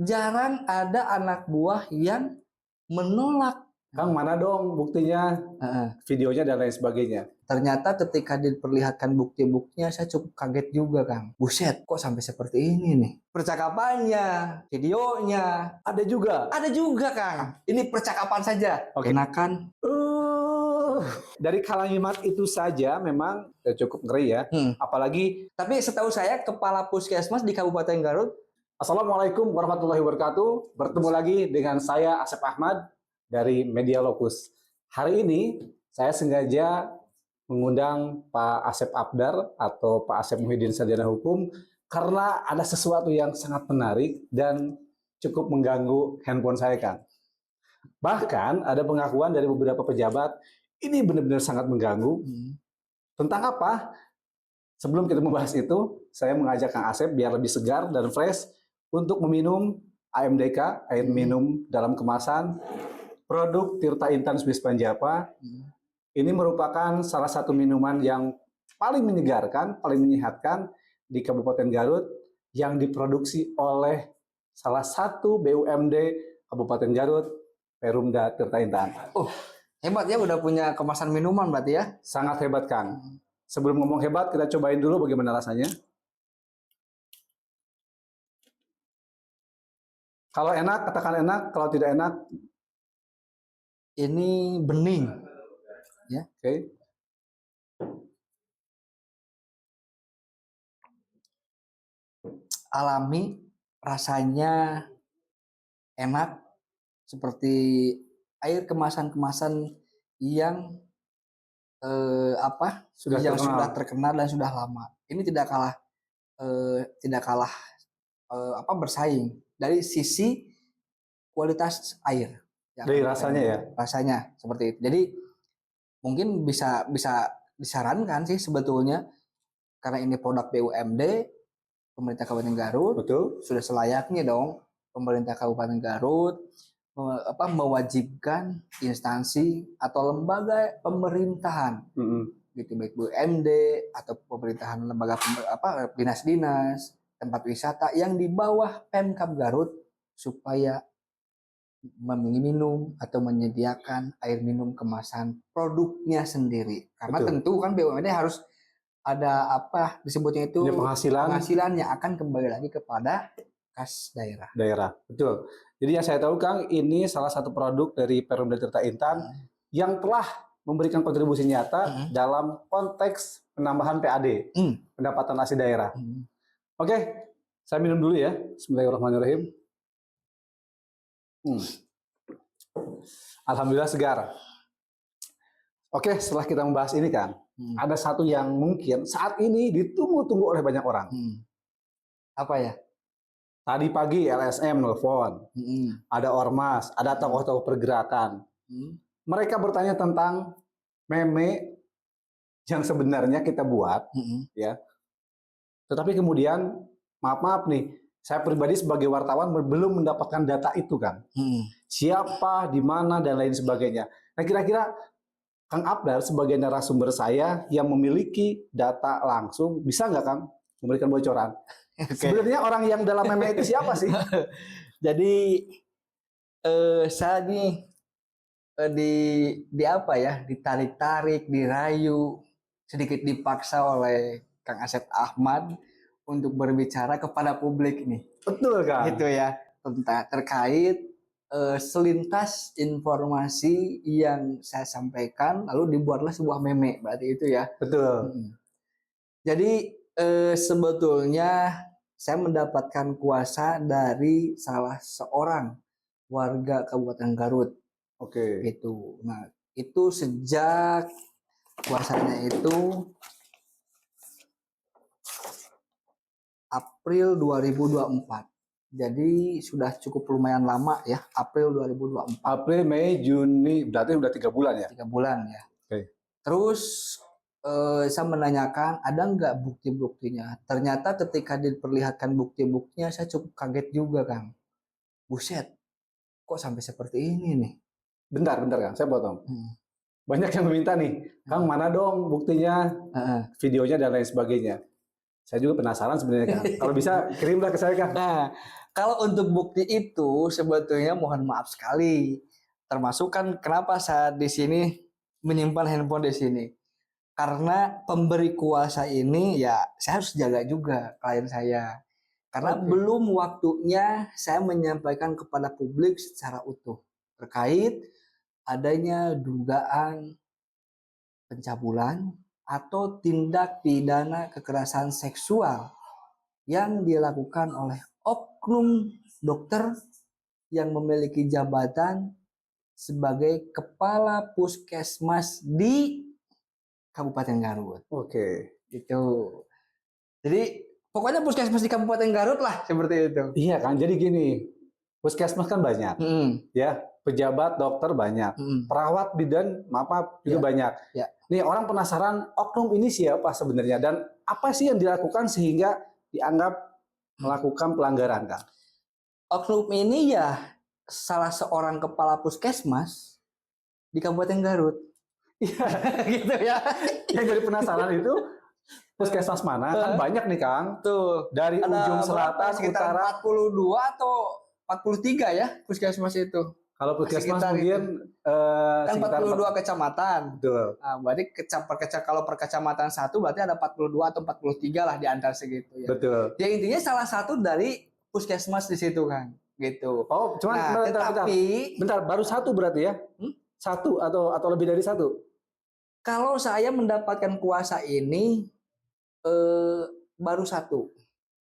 jarang ada anak buah yang menolak. Kang, mana dong buktinya, videonya dan lain sebagainya. Ternyata ketika diperlihatkan bukti-buktinya, saya cukup kaget juga, Kang. Buset, kok sampai seperti ini nih? Percakapannya, videonya. Ada juga? Ada juga, Kang. Ini percakapan saja. Oke. Enakan. Dari kalimat itu saja memang cukup ngeri ya. Apalagi, tapi setahu saya Kepala Puskesmas di Kabupaten Garut. Assalamualaikum warahmatullahi wabarakatuh. Bertemu lagi dengan saya Asep Ahmad dari Media Locus. Hari ini saya sengaja mengundang Pak Asep Abdar atau Pak Asep Muhyiddin Sarjana Hukum karena ada sesuatu yang sangat menarik dan cukup mengganggu handphone saya, Kang. Bahkan ada pengakuan dari beberapa pejabat, ini benar-benar sangat mengganggu. Tentang apa? Sebelum kita membahas itu, saya mengajak Kang Asep biar lebih segar dan fresh untuk meminum AMDK, air minum dalam kemasan, produk Tirta Intan Swiss Panjapa. Ini merupakan salah satu minuman yang paling menyegarkan, paling menyehatkan di Kabupaten Garut yang diproduksi oleh salah satu BUMD Kabupaten Garut, Perumda Tirta Intan. Hebat ya, udah punya kemasan minuman berarti ya? Sangat hebat, Kang. Sebelum ngomong hebat, kita cobain dulu bagaimana rasanya. Kalau enak, katakan enak. Kalau tidak enak, ini bening. Ya, oke. Alami, rasanya enak, seperti air kemasan-kemasan yang sudah terkenal dan sudah lama. Ini tidak kalah bersaing dari sisi kualitas air. Dari rasanya ya. Rasanya seperti itu. Jadi mungkin bisa disarankan sih sebetulnya, karena ini produk BUMD pemerintah Kabupaten Garut. Betul. Sudah selayaknya dong pemerintah Kabupaten Garut mewajibkan instansi atau lembaga pemerintahan, gitu, baik BUMD atau pemerintahan lembaga dinas-dinas, tempat wisata yang di bawah Pemkab Garut supaya meminum atau menyediakan air minum kemasan produknya sendiri. Karena tentu kan BUMD harus ada disebutnya itu penghasilan yang akan kembali lagi kepada kas daerah. Betul. Jadi yang saya tahu, Kang, ini salah satu produk dari Perumda Tirta Intan yang telah memberikan kontribusi nyata dalam konteks penambahan PAD, pendapatan asli daerah. Oke, saya minum dulu ya. Bismillahirrahmanirrahim. Alhamdulillah segar. Oke, setelah kita membahas ini, Kang, ada satu yang mungkin saat ini ditunggu-tunggu oleh banyak orang. Apa ya? Tadi pagi LSM nelfon, ada ormas, ada tokoh-tokoh pergerakan. Mereka bertanya tentang meme yang sebenarnya kita buat, ya. Tetapi kemudian, maaf nih, saya pribadi sebagai wartawan belum mendapatkan data itu, Kang. Siapa, di mana, dan lain sebagainya. Nah, kira-kira Kang Abdar sebagai narasumber saya yang memiliki data langsung, bisa nggak, Kang, memberikan bocoran? Sebenarnya orang yang dalam meme itu siapa sih? Jadi saya nih ditarik-tarik, dirayu, sedikit dipaksa oleh Kang Asep Ahmad untuk berbicara kepada publik nih. Betul, Kang. Gitu ya, terkait selintas informasi yang saya sampaikan, lalu dibuatlah sebuah meme, berarti itu ya. Betul. Jadi sebetulnya saya mendapatkan kuasa dari salah seorang warga Kabupaten Garut. Oke. Gitu. Nah, itu sejak kuasanya itu April 2024. Jadi sudah cukup lumayan lama ya, April 2024. April, Mei, Juni, berarti udah 3 bulan ya? 3 bulan ya. Oke. Terus saya menanyakan ada nggak bukti-buktinya. Ternyata ketika diperlihatkan bukti-buktinya, saya cukup kaget juga, Kang. Buset, kok sampai seperti ini nih? Bentar, Kang, saya potong. Banyak yang meminta nih, Kang, mana dong buktinya, videonya dan lain sebagainya. Saya juga penasaran sebenarnya, Kang. Kalau bisa kirimlah ke saya, Kang. Nah, kalau untuk bukti itu sebetulnya mohon maaf sekali. Termasuk kan kenapa saya di sini menyimpan handphone di sini. Karena pemberi kuasa ini ya saya harus jaga juga klien saya. Karena belum waktunya saya menyampaikan kepada publik secara utuh terkait adanya dugaan pencabulan atau tindak pidana kekerasan seksual yang dilakukan oleh oknum dokter yang memiliki jabatan sebagai kepala puskesmas di Kabupaten Garut. Itu. Jadi pokoknya puskesmas di Kabupaten Garut lah seperti itu. Iya kan, jadi gini, puskesmas kan banyak, ya, pejabat dokter banyak, perawat bidan maaf juga banyak. Ya. Nih orang penasaran oknum ini siapa sebenarnya dan apa sih yang dilakukan sehingga dianggap melakukan pelanggaran, Kang? Oknum ini ya salah seorang kepala puskesmas di Kabupaten Garut. Iya, gitu ya. Yang jadi penasaran itu puskesmas mana? Kan banyak nih, Kang. Tuh. Dari Ada ujung selatan, sekitar utara. 42 atau 43 ya puskesmas itu. Kalau puskesmas mungkin kan 42 kecamatan. Betul. Nah, berarti kalau per kecamatan satu berarti ada 42 atau 43 lah di antara segitu ya. Betul. Ya intinya salah satu dari puskesmas di situ kan, gitu. Oh, cuman bentar, baru satu berarti ya? Satu atau lebih dari satu? Kalau saya mendapatkan kuasa ini baru satu.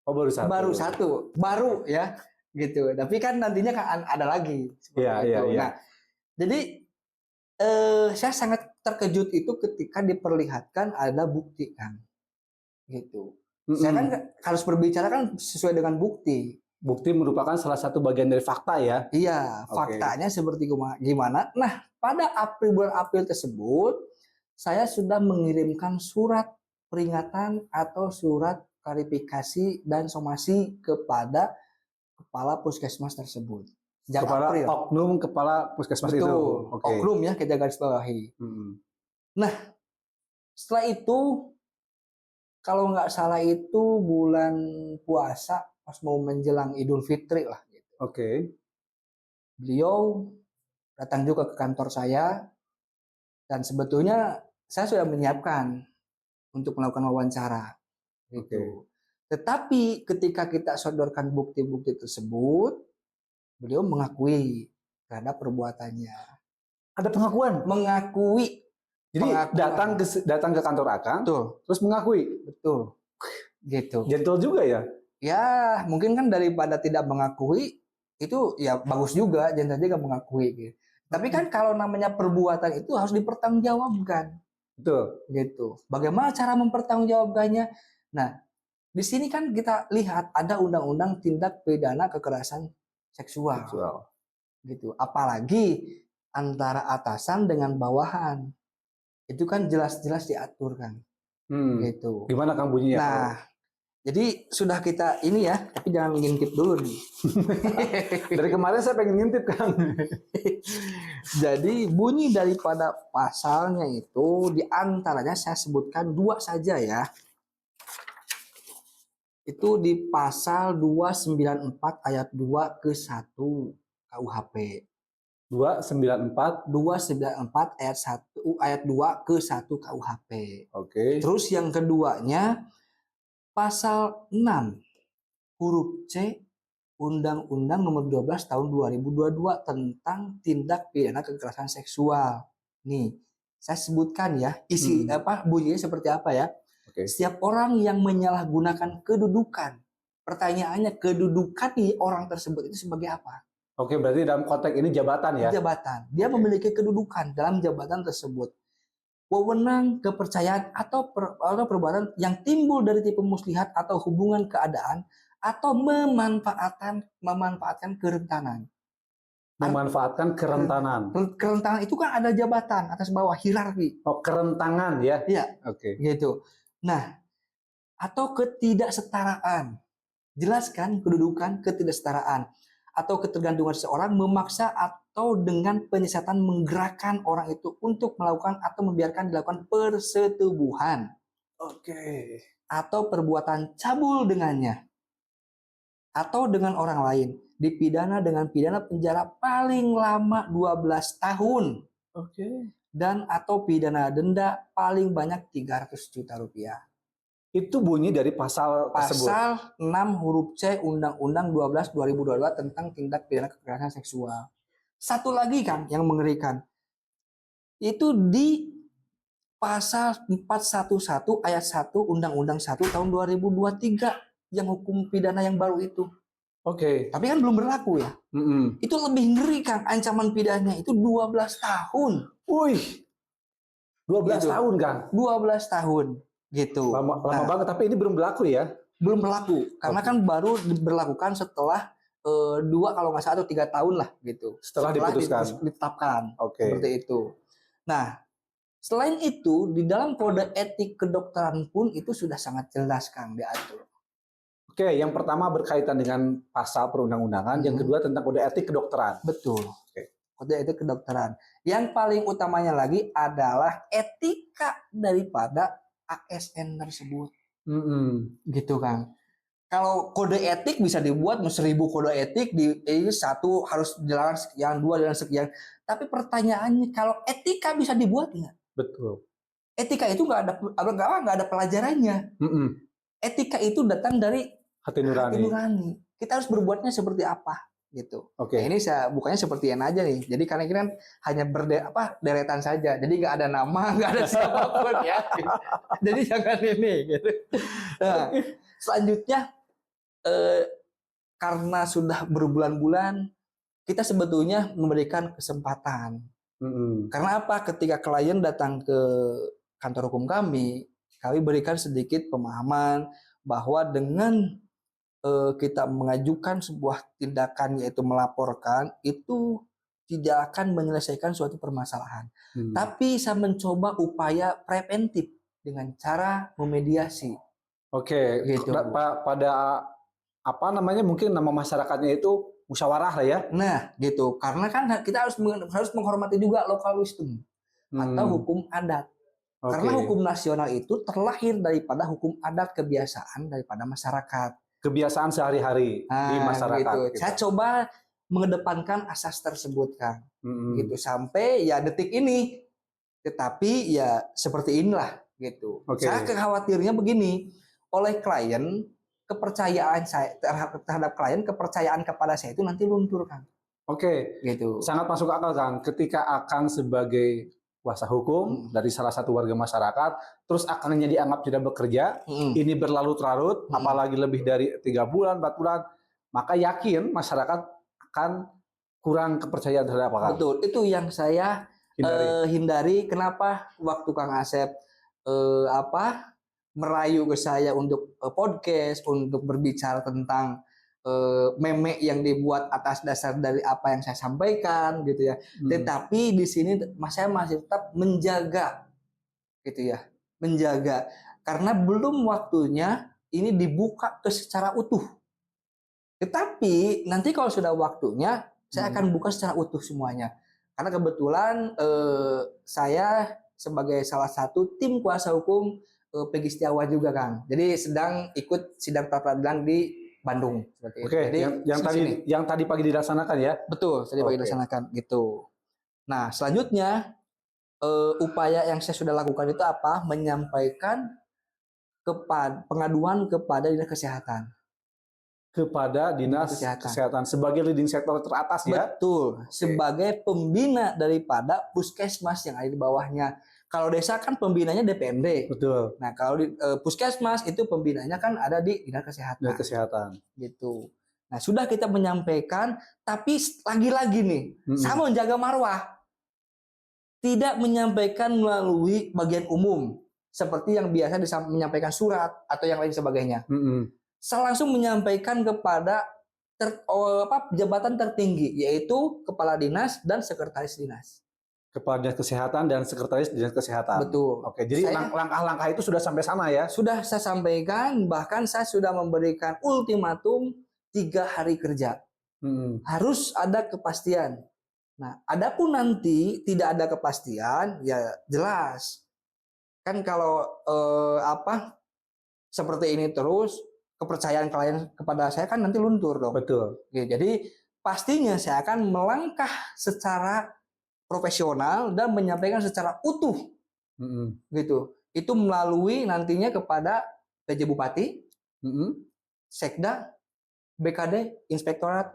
Oh, baru satu. Baru satu, baru ya, gitu. Tapi kan nantinya kan ada lagi. Iya. Nah, jadi saya sangat terkejut itu ketika diperlihatkan ada bukti kan, gitu. Saya kan harus berbicara kan sesuai dengan bukti. Bukti merupakan salah satu bagian dari fakta ya? Iya, faktanya seperti gimana. Nah, pada bulan April tersebut, saya sudah mengirimkan surat peringatan atau surat klarifikasi dan somasi kepada kepala puskesmas tersebut. Sejak April. Oknum kepala puskesmas itu. Oknum ya, kita garis bawahi. Nah, setelah itu, kalau nggak salah itu bulan puasa, pas mau menjelang Idul Fitri lah. Gitu. Beliau datang juga ke kantor saya, dan sebetulnya saya sudah menyiapkan untuk melakukan wawancara. Gitu. Tetapi ketika kita sodorkan bukti-bukti tersebut, beliau mengakui terhadap perbuatannya. Ada pengakuan? Mengakui. Jadi datang ke kantor Akang, terus mengakui? Betul. Gitu. Gentle juga ya? Ya, mungkin kan daripada tidak mengakui, itu ya bagus juga, gentle juga mengakui. Gitu. Tapi kan kalau namanya perbuatan itu harus dipertanggungjawabkan. Betul. Gitu. Bagaimana cara mempertanggungjawabkannya? Nah, di sini kan kita lihat ada undang-undang tindak pidana kekerasan seksual. Gitu. Apalagi antara atasan dengan bawahan. Itu kan jelas-jelas diatur kan. Gitu. Gimana Kang bunyinya? Nah, jadi sudah kita ini ya, tapi jangan ngintip dulu nih. Dari kemarin saya pengen ngintip Kang. Jadi bunyi daripada pasalnya itu diantaranya saya sebutkan 2 saja ya. Itu di pasal 294 ayat 2 ke 1 KUHP. 294 ayat 1 ayat 2 ke 1 KUHP. Terus yang keduanya pasal 6 huruf C Undang-Undang Nomor 12 Tahun 2022 tentang tindak pidana kekerasan seksual. Nih, saya sebutkan ya isi bunyinya seperti apa ya. Setiap orang yang menyalahgunakan kedudukan. Pertanyaannya, kedudukan di orang tersebut itu sebagai apa? Berarti dalam konteks ini jabatan ya? Jabatan. Dia memiliki kedudukan dalam jabatan tersebut. Wewenang, kepercayaan, atau perbuatan yang timbul dari tipe muslihat atau hubungan keadaan atau memanfaatkan kerentanan. Memanfaatkan kerentanan. Kerentanan itu kan ada jabatan atas bawah, hierarki. Kerentangan ya? Iya. Gitu. Nah, atau ketidaksetaraan. Jelaskan kedudukan ketidaksetaraan atau ketergantungan seseorang memaksa atau dengan penyesatan menggerakkan orang itu untuk melakukan atau membiarkan dilakukan persetubuhan. Atau perbuatan cabul dengannya. atau dengan orang lain dipidana dengan pidana penjara paling lama 12 tahun Oke. dan atau pidana denda paling banyak 300 juta rupiah. Itu bunyi dari pasal tersebut. Pasal 6 huruf C Undang-Undang 12 2022 tentang tindak pidana kekerasan seksual. Satu lagi Kang yang mengerikan. Itu di pasal 411 ayat 1 Undang-Undang 1 tahun 2023 yang hukum pidana yang baru itu. Oke. Tapi kan belum berlaku ya. Itu lebih ngeri Kang, ancaman pidananya itu 12 tahun. Wih. 12 Gitu. tahun, Kang. 12 tahun gitu. Lama Nah, banget, tapi ini belum berlaku ya? belum berlaku karena kan baru diberlakukan setelah 2 kalau nggak salah atau 3 tahun lah gitu. Setelah diputuskan. Ditetapkan. Oke. Seperti itu. Nah, selain itu di dalam kode etik kedokteran pun itu sudah sangat jelas Kang diatur. Oke, yang pertama berkaitan dengan pasal perundang-undangan, yang kedua tentang kode etik kedokteran. Betul. Oke. Kode etik kedokteran. Yang paling utamanya lagi adalah etika daripada ASN tersebut. Gitu Kang. Kalau kode etik bisa dibuat 1000 kode etik di satu harus dilarang sekian, 2 dan sekian. Tapi pertanyaannya kalau etika bisa dibuat nggak? Betul. Etika itu nggak ada pelajarannya. Etika itu datang dari Hati nurani. Kita harus berbuatnya seperti apa gitu. Oke. Nah, ini saya bukannya seperti yang aja nih. Jadi karena ini kan hanya deretan saja. Jadi nggak ada nama, nggak ada siapapun ya. Jadi jangan ini gitu. Nah, selanjutnya karena sudah berbulan-bulan kita sebetulnya memberikan kesempatan. Karena apa? Ketika klien datang ke kantor hukum kami berikan sedikit pemahaman bahwa dengan kita mengajukan sebuah tindakan yaitu melaporkan itu tidak akan menyelesaikan suatu permasalahan. Tapi saya mencoba upaya preventif dengan cara memediasi. Oke, gitu. Pada apa namanya mungkin nama masyarakatnya itu musyawarah lah ya. Nah, gitu. Karena kan kita harus menghormati juga local wisdom atau hukum adat. Karena hukum nasional itu terlahir daripada hukum adat kebiasaan daripada masyarakat. Kebiasaan sehari-hari di masyarakat. Gitu. Saya coba mengedepankan asas tersebut Kang. Gitu sampai ya detik ini. Tetapi ya seperti inilah gitu. Saya khawatirnya begini, oleh klien kepercayaan saya terhadap klien, kepercayaan kepada saya itu nanti luntur Kang. Gitu. Sangat masuk akal Kang. Ketika Akang sebagai kuasa hukum dari salah satu warga masyarakat, terus Akangnya dianggap tidak bekerja, ini berlarut-larut, apalagi lebih dari 3 bulan, 4 bulan, maka yakin masyarakat akan kurang kepercayaan terhadap Akang. Betul, itu yang saya hindari. Kenapa waktu Kang Asep merayu ke saya untuk podcast, untuk berbicara tentang meme yang dibuat atas dasar dari apa yang saya sampaikan gitu ya. Tetapi di sini saya masih tetap menjaga gitu ya. Menjaga karena belum waktunya ini dibuka secara utuh. Tetapi nanti kalau sudah waktunya saya akan buka secara utuh semuanya. Karena kebetulan saya sebagai salah satu tim kuasa hukum Peggy Setiawan juga Kang. Jadi sedang ikut sidang pra peradilan di Bandung. Jadi yang tadi pagi dilaksanakan ya? Betul, tadi pagi dilaksanakan gitu. Nah, selanjutnya upaya yang saya sudah lakukan itu apa? Menyampaikan pengaduan kepada Dinas Kesehatan. Kepada Dinas Kesehatan sebagai leading sektor teratas ya? Betul, sebagai pembina daripada puskesmas yang ada di bawahnya. Kalau desa kan pembinanya DPMD. Betul. Nah, kalau di puskesmas itu pembinanya kan ada di Dinas Kesehatan. Dinas Kesehatan. Gitu. Nah, sudah kita menyampaikan, tapi lagi-lagi nih, sama menjaga marwah. Tidak menyampaikan melalui bagian umum, seperti yang biasa menyampaikan surat atau yang lain sebagainya. Saya langsung menyampaikan kepada jabatan tertinggi, yaitu Kepala Dinas dan Sekretaris Dinas. Kepala Dinas Kesehatan dan Sekretaris Dinas Kesehatan. Betul. Oke, jadi langkah-langkah itu sudah sampai sana ya? Sudah saya sampaikan, bahkan saya sudah memberikan ultimatum 3 hari kerja. Harus ada kepastian. Nah, adapun nanti tidak ada kepastian, ya jelas. Kan kalau seperti ini terus, kepercayaan klien kepada saya kan nanti luntur dong. Betul. Oke, jadi pastinya saya akan melangkah secara profesional dan menyampaikan secara utuh gitu. Itu melalui nantinya kepada PJ Bupati, Sekda, BKD, Inspektorat,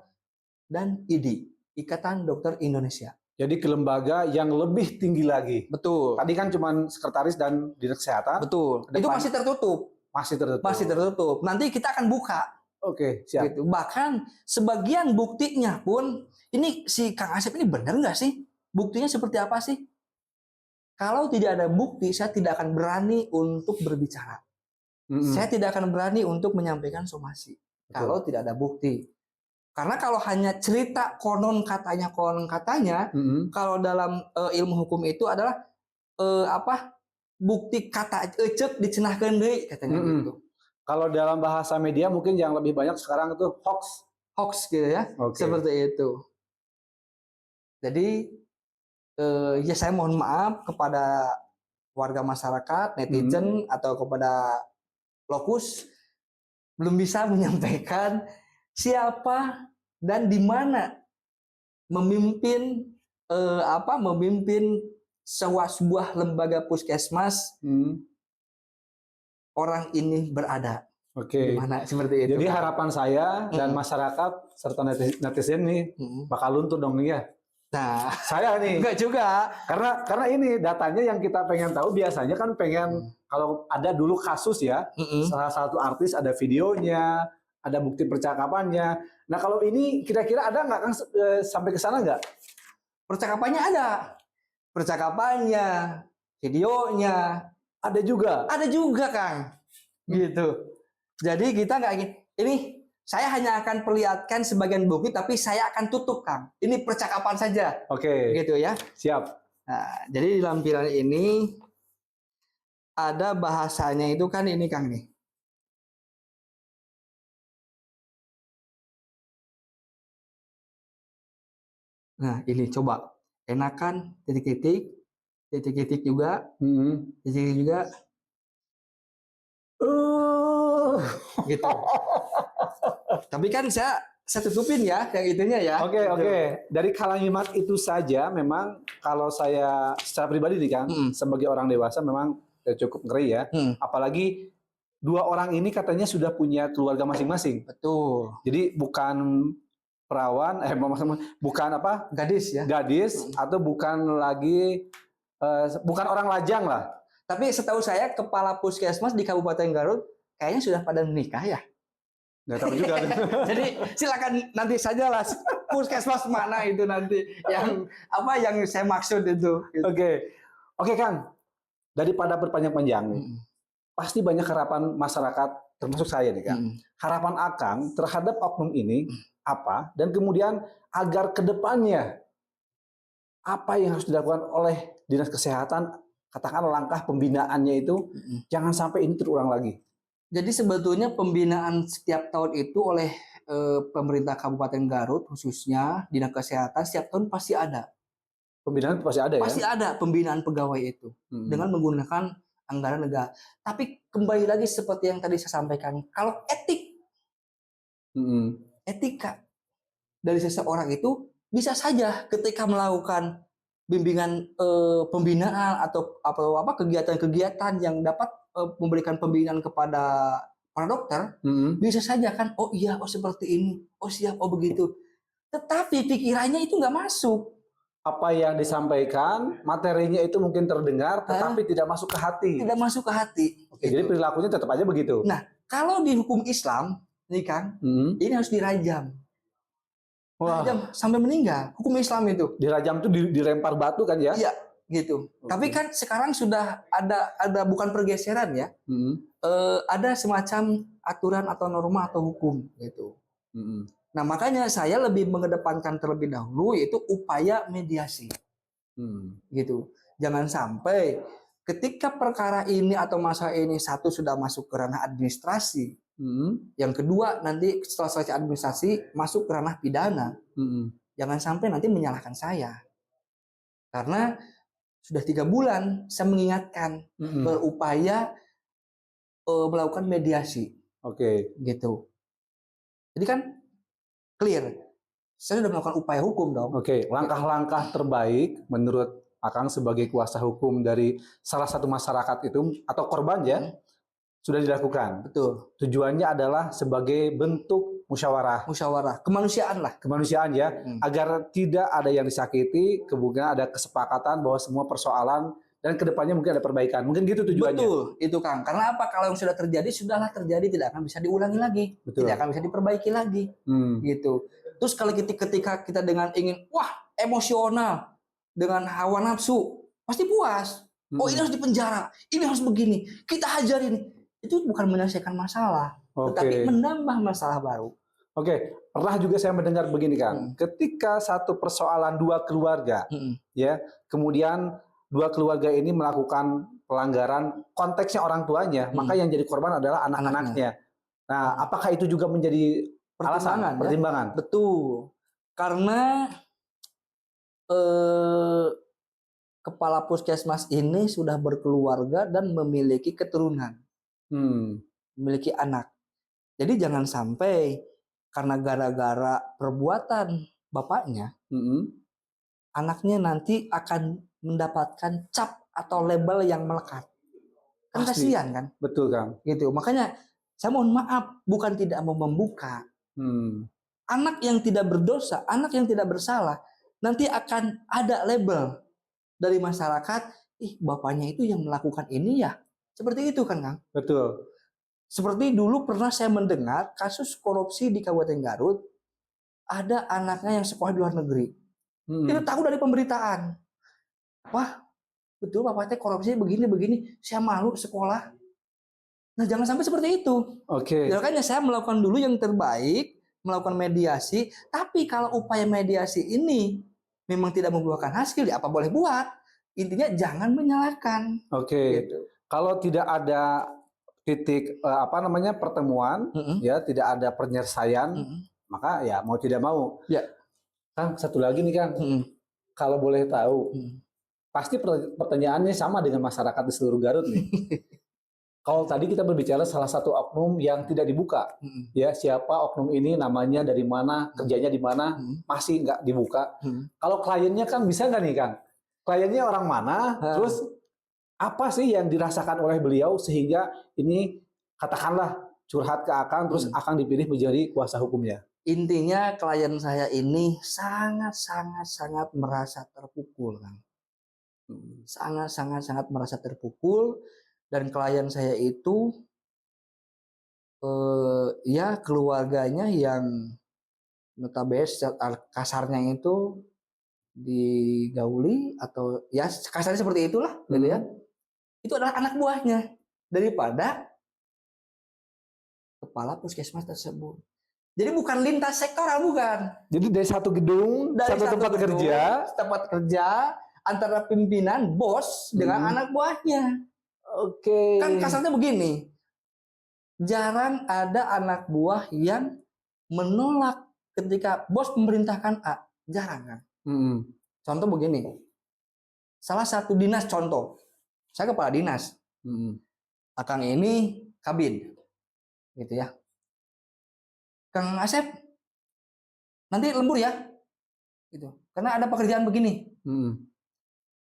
dan ID, Ikatan Dokter Indonesia. Jadi ke lembaga yang lebih tinggi lagi. Betul. Tadi kan cuma sekretaris dan dinas kesehatan. Betul. Kedepan, itu masih tertutup. Masih tertutup. Masih tertutup. Nanti kita akan buka. Oke, siap. Gitu. Bahkan sebagian buktinya pun, ini si Kang Asep ini benar nggak sih? Buktinya seperti apa sih? Kalau tidak ada bukti, saya tidak akan berani untuk berbicara. Saya tidak akan berani untuk menyampaikan somasi. Kalau tidak ada bukti. Karena kalau hanya cerita konon katanya, kalau dalam ilmu hukum itu adalah bukti kata ecek dicenahkeun deui katanya gitu. Kalau dalam bahasa media mungkin yang lebih banyak sekarang itu hoax gitu ya. Seperti itu. Jadi ya saya mohon maaf kepada warga masyarakat, netizen atau kepada Lokus belum bisa menyampaikan siapa dan di mana memimpin sebuah lembaga puskesmas orang ini berada. Oke. Gimana seperti itu. Jadi harapan saya dan masyarakat serta netizen nih bakal luntur dong nih ya. Nah, saya nih enggak juga. Karena ini datanya yang kita pengen tahu biasanya kan kalau ada dulu kasus ya, salah satu artis ada videonya, ada bukti percakapannya. Nah kalau ini kira-kira ada nggak Kang sampai ke sana nggak? Percakapannya ada, videonya ada juga. Ada juga Kang, gitu. Jadi kita nggak ini. Saya hanya akan perlihatkan sebagian bukti, tapi saya akan tutup, Kang. Ini percakapan saja. Oke. Gitu ya. Siap. Nah, jadi di lampiran ini ada bahasanya itu kan ini, Kang nih. Nah, ini coba. Enakan titik-titik juga, titik juga. Gitu. Tapi kan saya tutupin ya yang itunya ya. Oke. Dari kalimat itu saja memang kalau saya secara pribadi nih Kang, sebagai orang dewasa memang cukup ngeri ya. Apalagi dua orang ini katanya sudah punya keluarga masing-masing. Betul. Jadi bukan perawan, bukan apa? Gadis ya. Gadis atau bukan lagi bukan orang lajang lah. Tapi setahu saya kepala puskesmas di Kabupaten Garut kayaknya sudah pada menikah ya. Nggak tahu juga. Jadi silakan nanti saja lah puskesmas mana itu nanti yang saya maksud itu. Gitu. Oke Kang. Daripada berpanjang-panjang nih, pasti banyak harapan masyarakat termasuk saya nih Kang. Harapan Akang terhadap oknum ini apa? Dan kemudian agar kedepannya apa yang harus dilakukan oleh dinas kesehatan? Katakan langkah pembinaannya itu jangan sampai ini terulang lagi. Jadi sebetulnya pembinaan setiap tahun itu oleh pemerintah Kabupaten Garut khususnya dinas kesehatan setiap tahun pasti ada. Pembinaan pasti ada ya? Pasti ada pembinaan pegawai itu dengan menggunakan anggaran negara. Tapi kembali lagi seperti yang tadi saya sampaikan, kalau etika dari seseorang itu bisa saja ketika melakukan bimbingan pembinaan atau kegiatan-kegiatan yang dapat memberikan pembinaan kepada para dokter, bisa saja kan, seperti ini, siap, begitu. Tetapi pikirannya itu nggak masuk. Apa yang disampaikan, materinya itu mungkin terdengar, tetapi tidak masuk ke hati. Tidak masuk ke hati. Oke, gitu. Jadi perilakunya tetap aja begitu. Nah, kalau di hukum Islam, nih Kang, ini harus dirajam. Dirajam sampai meninggal. Hukum Islam itu. Dirajam itu dilempar batu kan ya? Iya, gitu. Tapi kan sekarang sudah ada bukan pergeseran ya. Ada semacam aturan atau norma atau hukum gitu. Nah, makanya saya lebih mengedepankan terlebih dahulu yaitu upaya mediasi. Gitu. Jangan sampai ketika perkara ini atau masalah ini satu sudah masuk ke ranah administrasi, yang kedua nanti setelah selesai administrasi masuk ke ranah pidana. Jangan sampai nanti menyalahkan saya. Karena sudah 3 bulan saya mengingatkan berupaya melakukan mediasi. Oke. gitu. Jadi kan clear. Saya sudah melakukan upaya hukum dong. Oke, langkah-langkah terbaik menurut Akang sebagai kuasa hukum dari salah satu masyarakat itu atau korban ya sudah dilakukan. Betul. Tujuannya adalah sebagai bentuk musyawarah Kemanusiaan lah. kemanusiaan ya, agar tidak ada yang disakiti, kemudian ada kesepakatan bahwa semua persoalan dan kedepannya mungkin ada perbaikan. Mungkin gitu tujuannya. Betul, itu Kang. Karena apa? Kalau yang sudah terjadi, sudahlah terjadi, tidak akan bisa diulangi lagi. Betul. Tidak akan bisa diperbaiki lagi. Gitu. Terus kalau ketika kita dengan ingin, wah, emosional, dengan hawa nafsu, pasti puas. Oh, ini harus dipenjara, ini harus begini, kita hajarin. Itu bukan menyelesaikan masalah, tetapi menambah masalah baru. Oke, pernah juga saya mendengar begini Kang, ketika satu persoalan dua keluarga, ya, kemudian dua keluarga ini melakukan pelanggaran, konteksnya orang tuanya, maka yang jadi korban adalah anak-anaknya. Nah, apakah itu juga menjadi pertimbangan? Ya? Betul, karena kepala puskesmas ini sudah berkeluarga dan memiliki keturunan, memiliki anak. Jadi jangan sampai karena gara-gara perbuatan bapaknya, anaknya nanti akan mendapatkan cap atau label yang melekat. Kan kasihan kan? Betul Kang. Gitu. Makanya saya mohon maaf, bukan tidak mau membuka. Anak yang tidak berdosa, anak yang tidak bersalah, nanti akan ada label dari masyarakat, bapaknya itu yang melakukan ini ya. Seperti itu kan Kang? Betul. Seperti dulu pernah saya mendengar kasus korupsi di Kabupaten Garut, ada anaknya yang sekolah di luar negeri. Kita tahu dari pemberitaan. Wah, betul bapaknya korupsi begini-begini, saya malu sekolah. Nah, jangan sampai seperti itu. Makanya saya melakukan dulu yang terbaik, melakukan mediasi, tapi kalau upaya mediasi ini memang tidak membuahkan hasil, ya apa boleh buat. Intinya jangan menyalahkan. Gitu. Kalau tidak ada titik pertemuan, ya tidak ada penyelesaian, maka ya mau tidak mau. Ya. Kang, satu lagi nih Kang, kalau boleh tahu, pasti pertanyaannya sama dengan masyarakat di seluruh Garut nih. Kalau tadi kita berbicara salah satu oknum yang tidak dibuka, ya siapa oknum ini, namanya dari mana, kerjanya di mana, masih nggak dibuka. Kalau kliennya kan bisa nggak nih Kang? Kliennya orang mana, terus apa sih yang dirasakan oleh beliau sehingga ini katakanlah curhat ke Akang, terus Akang dipilih menjadi kuasa hukumnya. Intinya klien saya ini sangat merasa terpukul Kang. Sangat merasa terpukul. Dan klien saya itu ya keluarganya yang notabene kasarnya itu digauli atau ya kasarnya seperti itulah gitu ya. Itu adalah anak buahnya daripada kepala puskesmas tersebut. Jadi bukan lintas sektoral, bukan. Jadi dari satu gedung, dari satu tempat kerja antara pimpinan bos dengan anak buahnya. Kan kasarnya begini, jarang ada anak buah yang menolak ketika bos memerintahkan A, jarang kan. Contoh begini, salah satu dinas contoh, saya kepala dinas, Akang ini kabin, gitu ya. Kang Asep, nanti lembur ya, gitu. Karena ada pekerjaan begini.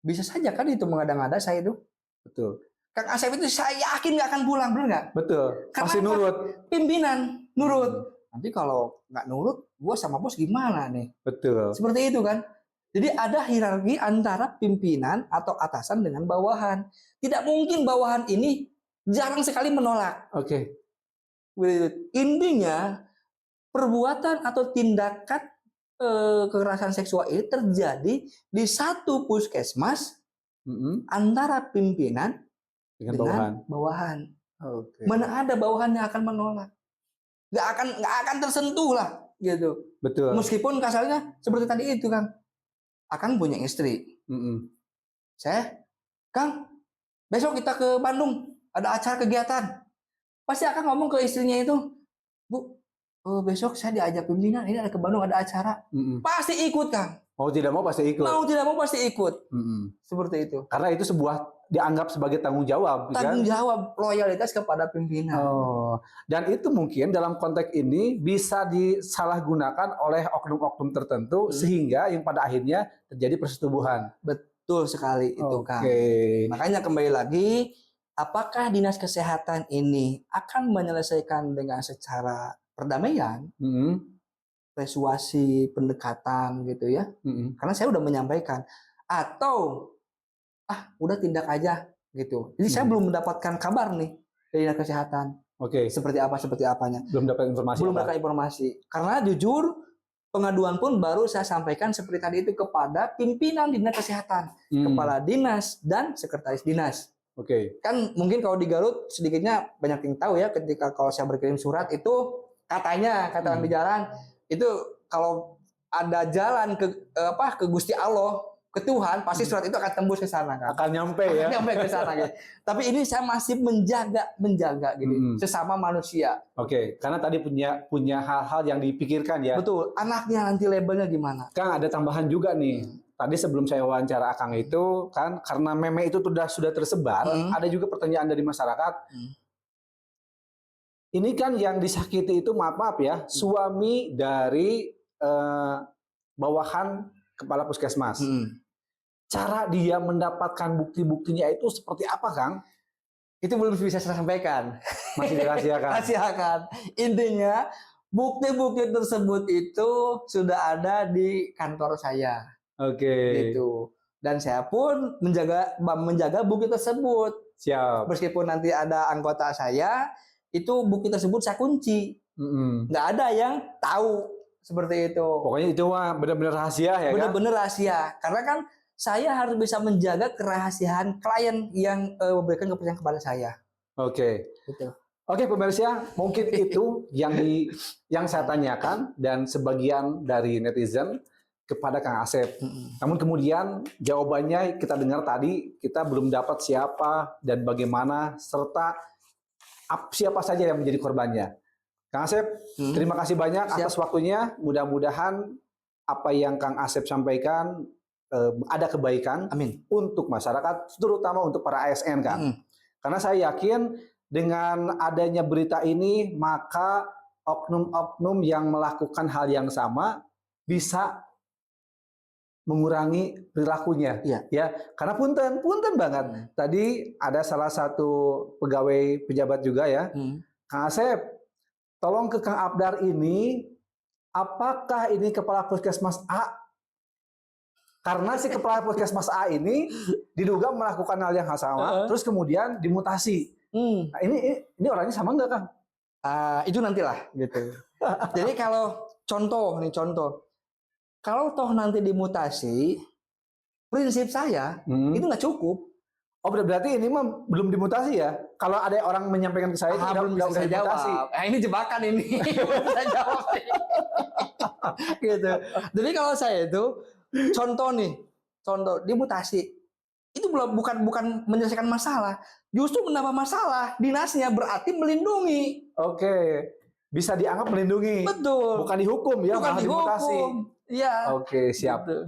Bisa saja kan itu mengada-ngada saya itu. Betul. Kang Asep itu saya yakin nggak akan pulang, benar nggak? Betul. Pasti nurut. Pimpinan nurut. Nanti kalau nggak nurut, gua sama bos gimana nih? Betul. Seperti itu kan. Jadi ada hierarki antara pimpinan atau atasan dengan bawahan. Tidak mungkin bawahan ini jarang sekali menolak. Intinya perbuatan atau tindakan kekerasan seksual ini terjadi di satu puskesmas antara pimpinan dengan bawahan. Mana ada bawahan yang akan menolak? Nggak akan tersentuh lah, gitu. Betul. Meskipun kasarnya seperti tadi itu Kang, Akang punya istri. Saya, Kang, besok kita ke Bandung, ada acara kegiatan. Pasti Akang ngomong ke istrinya itu, Bu, oh besok saya diajak pimpinan, ini ada ke Bandung, ada acara. Pasti ikut, Kang. Mau tidak mau pasti ikut. Mau tidak mau pasti ikut. Seperti itu. Karena itu sebuah dianggap sebagai tanggung jawab. Tanggung kan? jawab, loyalitas kepada pimpinan. Oh, dan itu mungkin dalam konteks ini bisa disalahgunakan oleh oknum-oknum tertentu sehingga yang pada akhirnya terjadi persetubuhan. Betul sekali itu, Kang. Makanya kembali lagi, apakah dinas kesehatan ini akan menyelesaikan dengan secara perdamaian, persuasi, pendekatan gitu ya? Karena saya udah menyampaikan, atau udah tindak aja gitu. Jadi saya belum mendapatkan kabar nih dari dinas kesehatan. Seperti apanya. Belum dapat informasi. Belum dapat informasi. Karena jujur pengaduan pun baru saya sampaikan seperti tadi itu kepada pimpinan dinas kesehatan, kepala dinas dan sekretaris dinas. Kan mungkin kalau di Garut sedikitnya banyak yang tahu ya, ketika kalau saya berkirim surat itu katanya di jalan itu kalau ada jalan ke Gusti Allah, ke Tuhan, pasti surat itu akan tembus ke sana, kan. Akan nyampe ya. Nyampe ke sana gitu. Tapi ini saya masih menjaga gitu, sesama manusia. Karena tadi punya hal-hal yang dipikirkan ya. Betul. Anaknya nanti labelnya gimana? Kang, ada tambahan juga nih. Tadi sebelum saya wawancara Akang itu kan karena meme itu sudah tersebar, ada juga pertanyaan dari masyarakat. Ini kan yang disakiti itu maaf ya, suami dari bawahan kepala puskesmas. Cara dia mendapatkan bukti-buktinya itu seperti apa, Kang? Itu belum bisa saya sampaikan. Masih dirahasiakan. Rahasiakan. Intinya bukti-bukti tersebut itu sudah ada di kantor saya. Gitu. Dan saya pun menjaga bukti tersebut. Siap. Meskipun nanti ada anggota saya, itu bukti tersebut saya kunci. Nggak ada yang tahu seperti itu. Pokoknya itu mah benar-benar rahasia ya, benar-benar rahasia. Karena kan saya harus bisa menjaga kerahasiaan klien yang memberikan kepercayaan kepada saya. Gitu. Oke, pemirsa, mungkin itu yang saya tanyakan dan sebagian dari netizen kepada Kang Asep. Namun kemudian jawabannya kita dengar tadi, kita belum dapat siapa dan bagaimana serta siapa saja yang menjadi korbannya. Kang Asep, terima kasih banyak atas waktunya. Mudah-mudahan apa yang Kang Asep sampaikan ada kebaikan untuk masyarakat, terutama untuk para ASN, Kang. Karena saya yakin dengan adanya berita ini, maka oknum-oknum yang melakukan hal yang sama bisa mengurangi perilakunya. Ya, karena punten banget. Tadi ada salah satu pegawai pejabat juga ya, Kang Asep, tolong ke Kang Abdar ini, apakah ini kepala puskesmas A? Karena si kepala puskesmas A ini diduga melakukan hal yang sama, terus kemudian dimutasi. Nah, ini orangnya sama nggak, Kang? Itu nantilah gitu. Jadi kalau contoh, kalau toh nanti dimutasi, prinsip saya itu nggak cukup. Oh, berarti ini mah belum dimutasi ya? Kalau ada orang menyampaikan ke saya, belum bisa saya jawab. Ini jebakan ini, belum bisa jawab. Gitu. Jadi kalau saya itu contoh dimutasi itu bukan menyelesaikan masalah, justru menambah masalah. Dinasnya berarti melindungi. Bisa dianggap melindungi. Betul. Bukan dihukum ya, bukan dimutasi. Iya. Siap. Gitu.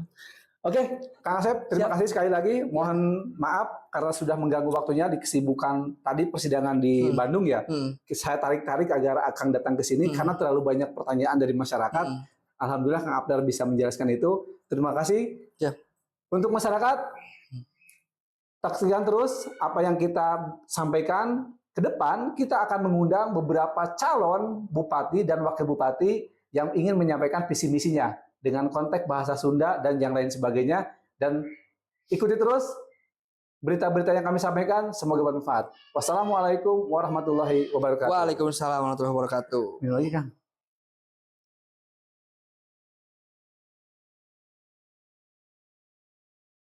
Kang Asep, terima kasih sekali lagi. Mohon maaf karena sudah mengganggu waktunya di kesibukan tadi persidangan di Bandung ya. Saya tarik-tarik agar Akang datang ke sini karena terlalu banyak pertanyaan dari masyarakat. Alhamdulillah Kang Abdar bisa menjelaskan itu. Terima kasih. Untuk masyarakat, saksikan terus apa yang kita sampaikan. Ke depan kita akan mengundang beberapa calon bupati dan wakil bupati yang ingin menyampaikan visi misinya dengan konteks bahasa Sunda dan yang lain sebagainya. Dan ikuti terus berita-berita yang kami sampaikan, semoga bermanfaat. Wassalamualaikum warahmatullahi wabarakatuh. Waalaikumsalam warahmatullahi wabarakatuh. Ini lagi, Kang.